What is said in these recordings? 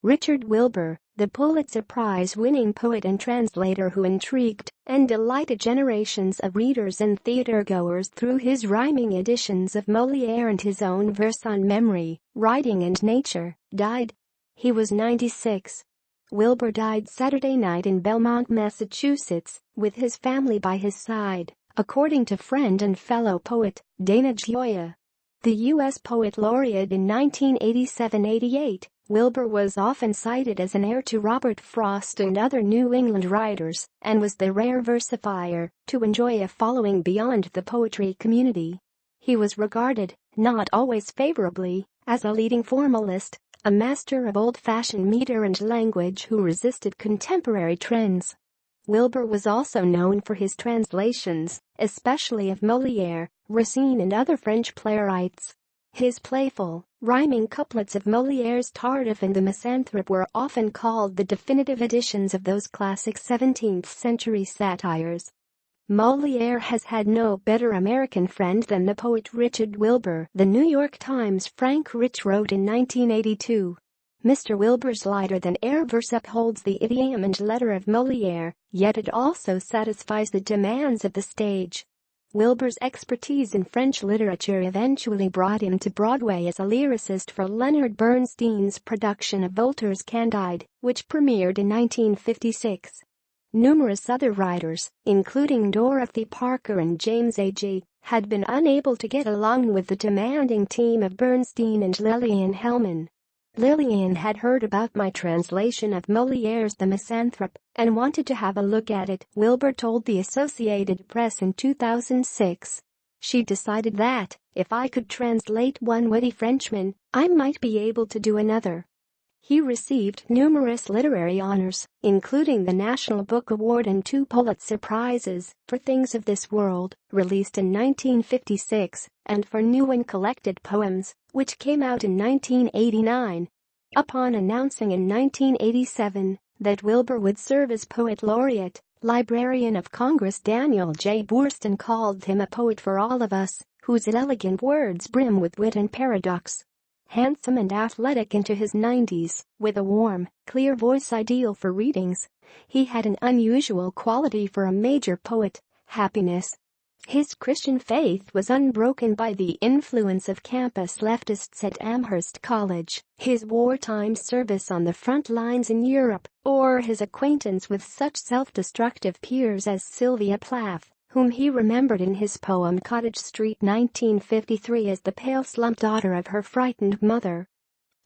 Richard Wilbur, the Pulitzer Prize-winning poet and translator who intrigued and delighted generations of readers and theatergoers through his rhyming editions of Moliere and his own verse on memory, writing and nature, died. He was 96. Wilbur died Saturday night in Belmont, Massachusetts, with his family by his side, according to friend and fellow poet, Dana Gioia. The U.S. Poet Laureate in 1987-88, Wilbur was often cited as an heir to Robert Frost and other New England writers, and was the rare versifier to enjoy a following beyond the poetry community. He was regarded, not always favorably, as a leading formalist, a master of old-fashioned meter and language who resisted contemporary trends. Wilbur was also known for his translations, especially of Moliere, Racine and other French playwrights. His playful, rhyming couplets of Moliere's Tardif and the Misanthrope were often called the definitive editions of those classic 17th-century satires. Moliere has had no better American friend than the poet Richard Wilbur, the New York Times' Frank Rich wrote in 1982. Mr. Wilbur's lighter-than-air verse upholds the idiom and letter of Moliere, yet it also satisfies the demands of the stage. Wilbur's expertise in French literature eventually brought him to Broadway as a lyricist for Leonard Bernstein's production of Voltaire's Candide, which premiered in 1956. Numerous other writers, including Dorothy Parker and James A.G., had been unable to get along with the demanding team of Bernstein and Lillian Hellman. Lillian had heard about my translation of Moliere's The Misanthrope and wanted to have a look at it, Wilbur told the Associated Press in 2006. She decided that, if I could translate one witty Frenchman, I might be able to do another. He received numerous literary honors, including the National Book Award and 2 Pulitzer Prizes for Things of This World, released in 1956, and for New and Collected Poems, which came out in 1989. Upon announcing in 1987 that Wilbur would serve as Poet Laureate, Librarian of Congress Daniel J. Boorstin called him a poet for all of us, whose elegant words brim with wit and paradox. Handsome and athletic into his 90s, with a warm, clear voice ideal for readings, he had an unusual quality for a major poet: happiness. His Christian faith was unbroken by the influence of campus leftists at Amherst College, his wartime service on the front lines in Europe, or his acquaintance with such self-destructive peers as Sylvia Plath, whom he remembered in his poem Cottage Street 1953 as the pale slump daughter of her frightened mother.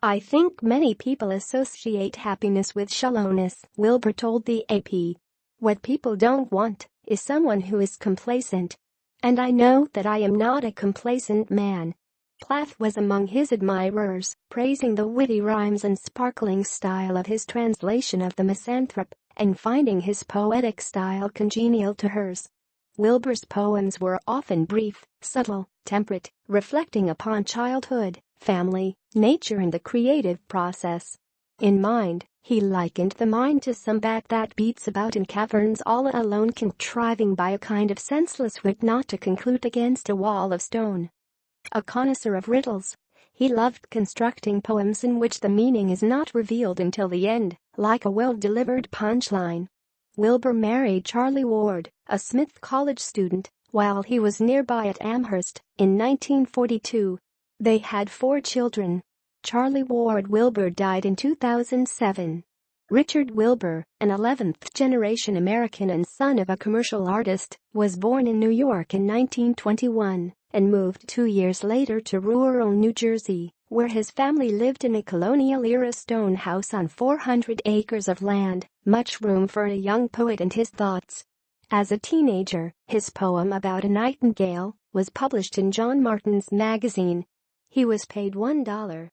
I think many people associate happiness with shallowness, Wilbur told the AP. What people don't want is someone who is complacent. And I know that I am not a complacent man. Plath was among his admirers, praising the witty rhymes and sparkling style of his translation of The Misanthrope, and finding his poetic style congenial to hers. Wilbur's poems were often brief, subtle, temperate, reflecting upon childhood, family, nature and the creative process. In Mind, he likened the mind to some bat that beats about in caverns all alone, contriving by a kind of senseless wit not to conclude against a wall of stone. A connoisseur of riddles, he loved constructing poems in which the meaning is not revealed until the end, like a well-delivered punchline. Wilbur married Charlie Ward, a Smith College student, while he was nearby at Amherst, in 1942. They had 4 children. Charlie Ward Wilbur died in 2007. Richard Wilbur, an 11th-generation American and son of a commercial artist, was born in New York in 1921 and moved 2 years later to rural New Jersey, where his family lived in a colonial-era stone house on 400 acres of land, much room for a young poet and his thoughts. As a teenager, his poem about a nightingale was published in John Martin's magazine. He was paid $1